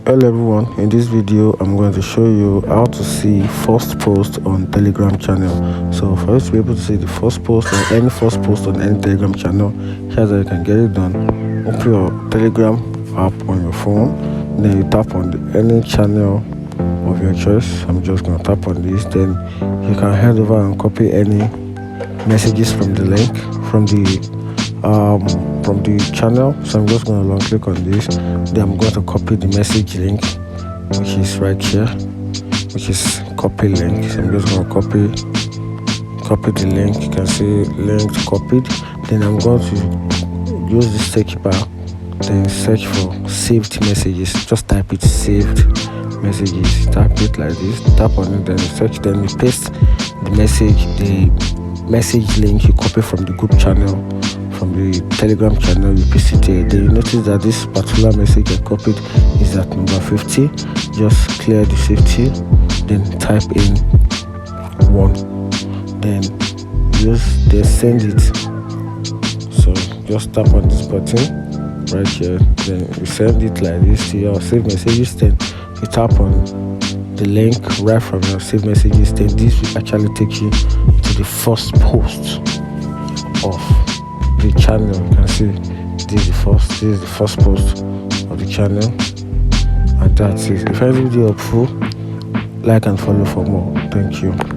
Hello everyone, in this video I'm going to show you how to see first post on Telegram channel. So for you to be able to see the first post or any first post on any Telegram channel, here's how you can get it done. Open your Telegram app on your phone, then you tap on any channel of your choice. I'm just going to tap on this, then you can head over and copy any messages from the link from the channel. So I'm just going to long click on this, then I'm going to copy the message link, which is right here, which is copy link. So I'm just going to copy the link. You can see link copied. Then I'm going to use the search bar, then search for saved messages. Just type it, saved messages, tap it like this, tap on it, then search, then you paste the message link you copy from the group channel, from the Telegram channel, you paste it here. Then you notice that this particular message I copied is at number 50. Just clear the 50, then type in 1, then send it. So just tap on this button right here, then you send it like this to your saved messages. Then you tap on the link right from your saved messages, then this will actually take you to the first post of the channel. You can see this is the first post of the channel, and that's it. If I video helpful, like and follow for more. Thank you.